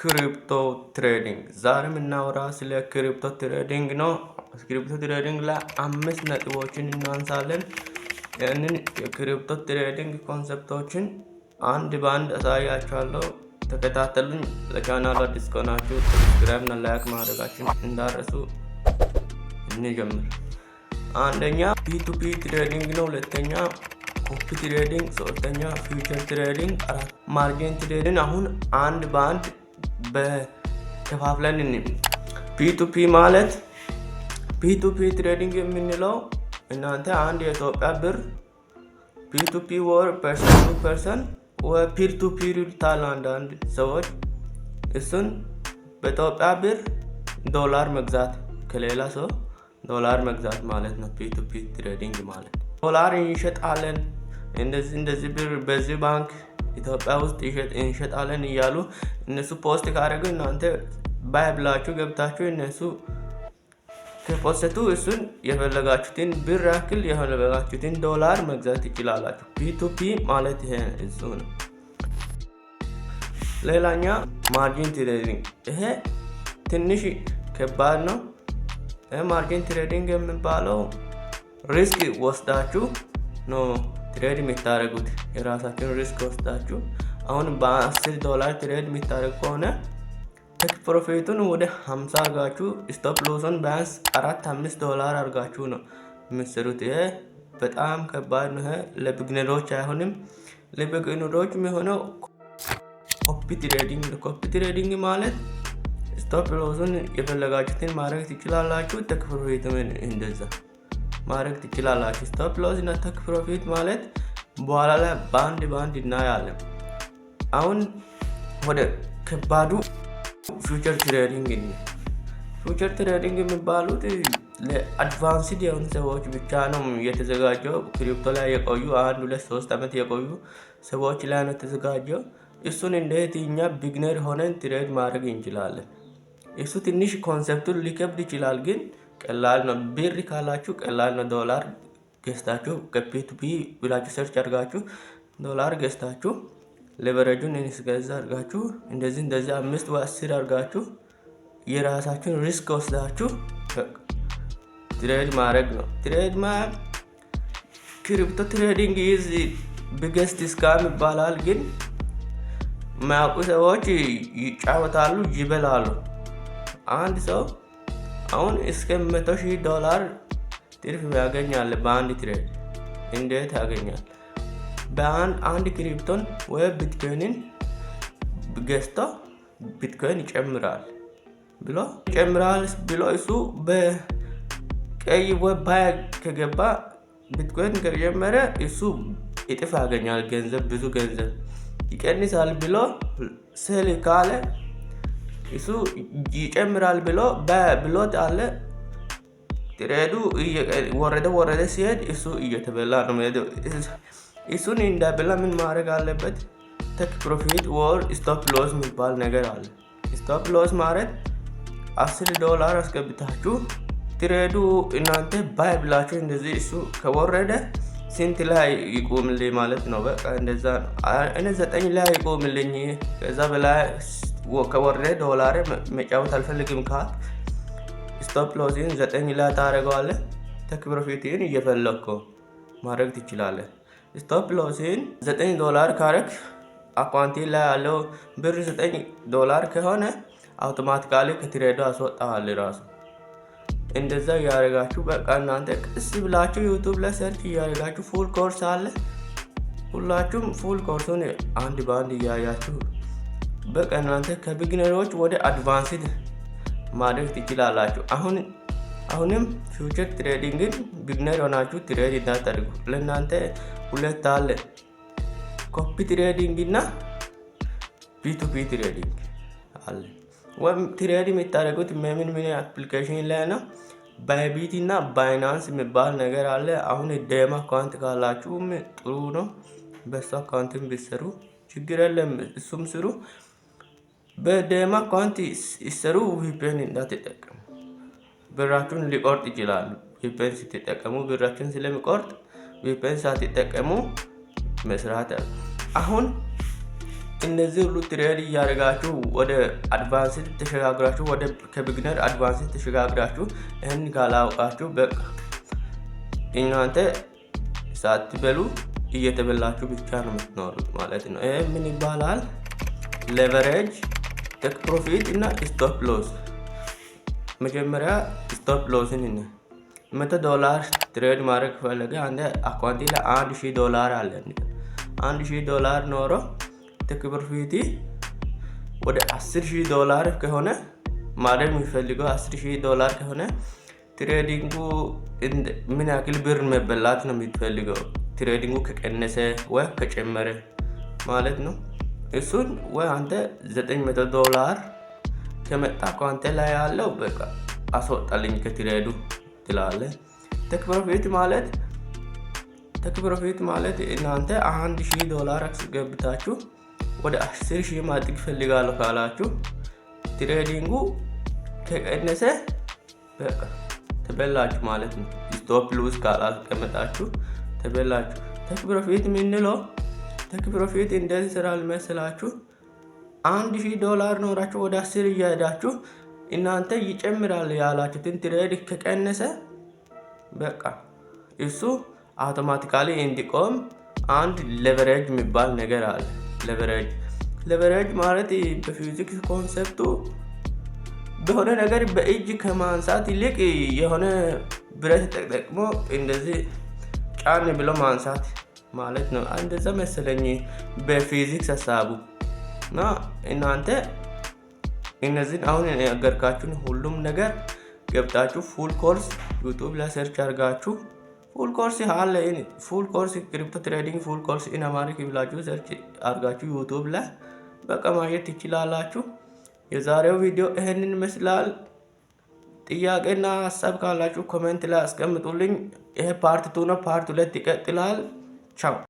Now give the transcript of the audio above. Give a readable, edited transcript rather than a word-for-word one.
ክሪፕቶ ትሬዲንግ ዛሬ የምናወራው ስለ ክሪፕቶ ትሬዲንግ ነው። ክሪፕቶ ትሬዲንግ ላይ 5 ነጥቦችን እናንሳለን። ያንን የክሪፕቶ ትሬዲንግ ኮንሰፕቶችን አንድ ባንድ አሳያችኋለሁ። ተከታተሉኝ። ለቻናሉ አዲስ ከሆናችሁ ሰብስክራይብ እና ላይክ ማድረጋችሁን እንዳትረሱ። እንጀምር። አንደኛ ፒ2ፒ ትሬዲንግ ነው። ሁለተኛ ኮፒ ትሬዲንግ፣ ሶስተኛ ፊውቸር ትሬዲንግ፣ አራት ማርጂን ትሬዲንግ። አሁን አንድ ባንድ በከፋፍለን ፒ2ፒ ማለት ፒ2ፒ ትሬዲንግ የምንለው እናንተ አንድ የኢትዮጵያ ብር ፒ2ፒ ወር ፐርሰን ቱ ፐርሰን ወይ ፒር ቱ ፒር ይሉታል አንዳንድ ሰዎች። እሱን በኢትዮጵያ ብር ዶላር መግዛት ከሌላ ሰው ዶላር መግዛት ማለት ነው ፒ2ፒ ትሬዲንግ ማለት። ዶላር እንሸጣለን እንደዚህ ብር በዚህ ባንክ ኢትዮጵያ ውስጥ እንሸጣለን እያሉ እነሱ ፖስት ካደረጉ እናንተ ባይ ብላችሁ ገብታችሁ እነሱ ከፖስቱ እሱን የፈለጋችሁትን ብር ያክል የፈለጋችሁትን ዶላር መግዛት ትችላላችሁ። ፒ2ፒ ማለት ይሄ እሱ ነው። ሌላኛ ማርጂን ትሬዲንግ፣ ይሄ ትንሽ ከባድ ነው። ማርጂን ትሬዲንግ የሚባለው ሪስክ ወስዳችሁ ነው ትሬድ የምታደርጉት። የራሳችሁን ሪስክ ወስዳችሁ አሁን $10 ትሬድ የምታደርጉ ከሆነ ቴክ ፕሮፊቱን ወደ 50 አድርጋችሁ ስቶፕ ሎሱን ቢያንስ $4-5 አድርጋችሁ ነው የምትሰሩት። ይሄ በጣም ከባድ ነው። ለቢግነሮች አይሆንም። ለቢግነሮች የሚሆነው ኮፒ ትሬዲንግ ነው። ኮፒ ትሬዲንግ ማለት ስቶፕ ሎሱን የፈለጋችሁትን ማድረግ ትችላላችሁ። ቴክ ፕሮፊቱን እንደዛ ማድረግ ትችላላችሁ። ስቶፕ ሎስ እና ቴክ ፕሮፊት ማለት በኋላ ላይ ባንድ እናያለን። አሁን ወደ ከባዱ ፊውቸር ትሬዲንግ ነው። ፊውቸር ትሬዲንግ የሚባሉት ለአድቫንስድ የሆኑ ሰዎች ብቻ ነው የተዘጋጀው። ክሪፕቶ ላይ የቆዩ 1-2-3 ዓመት የቆዩ ሰዎች ላይ ነው የተዘጋጀው። እሱን እንዴት እኛ ቢግነር ሆነን ትሬድ ማድረግ እንችላለን? እሱ ትንሽ ኮንሰፕቱን ሊከብድ ይችላል፣ ግን ቀላል ነው። ብር ካላችሁ ቀላል ነው። ዶላር ገዝታችሁ ከፒ2ፒ ብላችሁ ሰርች አድርጋችሁ ዶላር ገዝታችሁ ሌቨሬጁን እንስገዛ አድርጋችሁ እንደዚህ 5 ወይ 10 አድርጋችሁ የራሳችሁን ሪስክ ወስዳችሁ ትሬድ ማድረግ ነው። ትሬድ ክሪፕቶ ትሬዲንግ ኢዝ ቢገስት ስካም ይባላል፣ ግን ማያውቁ ሰዎች ይጫወታሉ፣ ይበላሉ። አንድ ሰው አሁን እስከ $100,000 ትርፍ ያገኛል በአንድ ትሬድ። እንዴት ያገኛል? በአንድ ክሪፕቶን ወይ ቢትኮይንን ገዝቶ ቢትኮይን ይጨምራል ብሎ እሱ በቀይ ወይ ባይ ከገባ ቢትኮይን ከጀመረ እሱ እጥፍ ያገኛል ገንዘብ፣ ብዙ ገንዘብ ይቀንሳል ብሎ ሴል ካለ እሱ ይጨምራል ብሎት አለ። ትሬዱ ወረደ ሲሄድ እሱ እየተበላ ነው። እሱን እንዳይበላ ምን ማድረግ አለበት? ቴክ ፕሮፊት ወር ስቶፕ ሎስ የሚባል ነገር አለ። ስቶፕ ሎስ ማለት $10 አስገብታችሁ ትሬዱ እናንተ ባይ ብላችሁ እንደዚህ እሱ ከወረደ ስንት ላይ ይቆምልኝ ማለት ነው። በቃ እንደዛ ነው። እኔ 9 ላይ ይቆምልኝ ከዛ በላይ ከወረደ ዶላር መጫወት አልፈልግም ካል ስቶፕ ሎስን 9 ላይ ታደርገዋለህ። ቴክ ፕሮፊትን እየፈለግከው ማድረግ ትችላለህ። ስቶፕ ሎስን $9 ካረክ አካውንቲ ላይ ያለው ብር $9 ከሆነ አውቶማቲካሊ ከትሬዱ አስወጣዋል ራሱ። እንደዛ ያደርጋችሁ በቃ እናንተ ቀስ ብላችሁ ዩቲዩብ ላይ ሰርች እያደረጋችሁ ፉል ኮርስ አለ። ሁላችሁም ፉል ኮርሱን አንድ ባንድ እያያችሁ በቃ እናንተ ከቢግነሮች ወደ አድቫንስድ ማድረግ ትችላላችሁ። አሁንም ፊውቸር ትሬዲንግን ቢግነር ሆናችሁ ትሬድ እንዳታደርጉ። ለእናንተ ሁለት አለ፣ ኮፒ ትሬዲንግ እና ፒ2ፒ ትሬዲንግ አለ። ወይም ትሬድ የምታደርጉት ምን አፕሊኬሽን ላይ ነው? ባይቢት እና ባይናንስ የሚባል ነገር አለ። አሁን ዴማ አካውንት ካላችሁም ጥሩ ነው። በሱ አካውንትም ቢሰሩ ችግር የለም፣ እሱም ስሩ። በዴማ አካውንት ይሰሩ። ቪፒኤን እንዳትጠቀሙ፣ ብራችሁን ሊቆርጥ ይችላል። ቪፒኤን ስትጠቀሙ ብራችሁን ስለሚቆርጥ ቪፒኤን ሳትጠቀሙ መስራት። አሁን እነዚህ ሁሉ ትሬድ እያደረጋችሁ ወደ አድቫንስ ተሸጋግራችሁ ወደ ከቢግነር አድቫንስ ተሸጋግራችሁ ይህን ካላውቃችሁ በቃ እናንተ ሳትበሉ እየተበላችሁ ብቻ ነው የምትኖሩት ማለት ነው። ይሄ ምን ይባላል? ሌቨሬጅ፣ ቴክ ፕሮፊት እና ስቶፕ ሎስ። መጀመሪያ ስቶፕ ሎስን $100 ትሬድ ማድረግ ፈለገ አንተ አካውንት ላይ $1000 አለ። $1000 ኖሮ ቴክ ፕሮፊት ወደ $10000 ከሆነ ማድረግ የሚፈልገው $10000 ከሆነ ትሬዲንጉ ምን ያክል ብር መበላት ነው የሚፈልገው? ትሬዲንጉ ከቀነሰ ወይ ከጨመረ ማለት ነው። እሱን ወይ አንተ $900 ከመጣ አካውንት ላይ ያለው በቃ አስወጣልኝ ከትሬዱ ትላለህ። ቴክ ፕሮፊት ማለት እናንተ $1000 አስገብታችሁ ወደ 10000 ማድረግ ፈልጋለሁ ካላችሁ ትሬዲንጉ ከቀነሰ በቃ ተበላችሁ ማለት ነው። ስቶፕ ሉዝ ካላስቀመጣችሁ ተበላችሁ። ቴክ ፕሮፊት የምንለው ቴክ ፕሮፊት እንደዚህ ስራል መስላችሁ $1000 ኖራችሁ ወደ 10 እያሄዳችሁ እናንተ ይጨምራል ያላችሁትን ትሬድ ከቀነሰ በቃ እሱ አውቶማቲካሊ እንዲቆም አንድ ሌቨሬጅ የሚባል ነገር አለ። ሌቨሬጅ ማለት በፊዚክስ ኮንሰፕቱ በሆነ ነገር በእጅ ከማንሳት ይልቅ የሆነ ብረት ተጠቅሞ እንደዚህ ጫን ብሎ ማንሳት ማለት ነው። እንደዛ መሰለኝ በፊዚክስ ሀሳቡ እና እናንተ እነዚህን አሁን ያገርካችሁን ሁሉም ነገር ገብታችሁ ፉል ኮርስ ዩቲዩብ ላይ ሰርች አድርጋችሁ ፉል ኮርስ አለ። ፉል ኮርስ ክሪፕቶ ትሬዲንግ ፉል ኮርስ ኢን አማሪክ ብላችሁ ሰርች አድርጋችሁ ዩቲዩብ ላይ በቃ ማየት ትችላላችሁ። የዛሬው ቪዲዮ ይሄንን ይመስላል። ጥያቄና ሀሳብ ካላችሁ ኮሜንት ላይ አስቀምጡልኝ። ይሄ ፓርት 2 ነው። ፓርት 2 ይቀጥላል። ቻው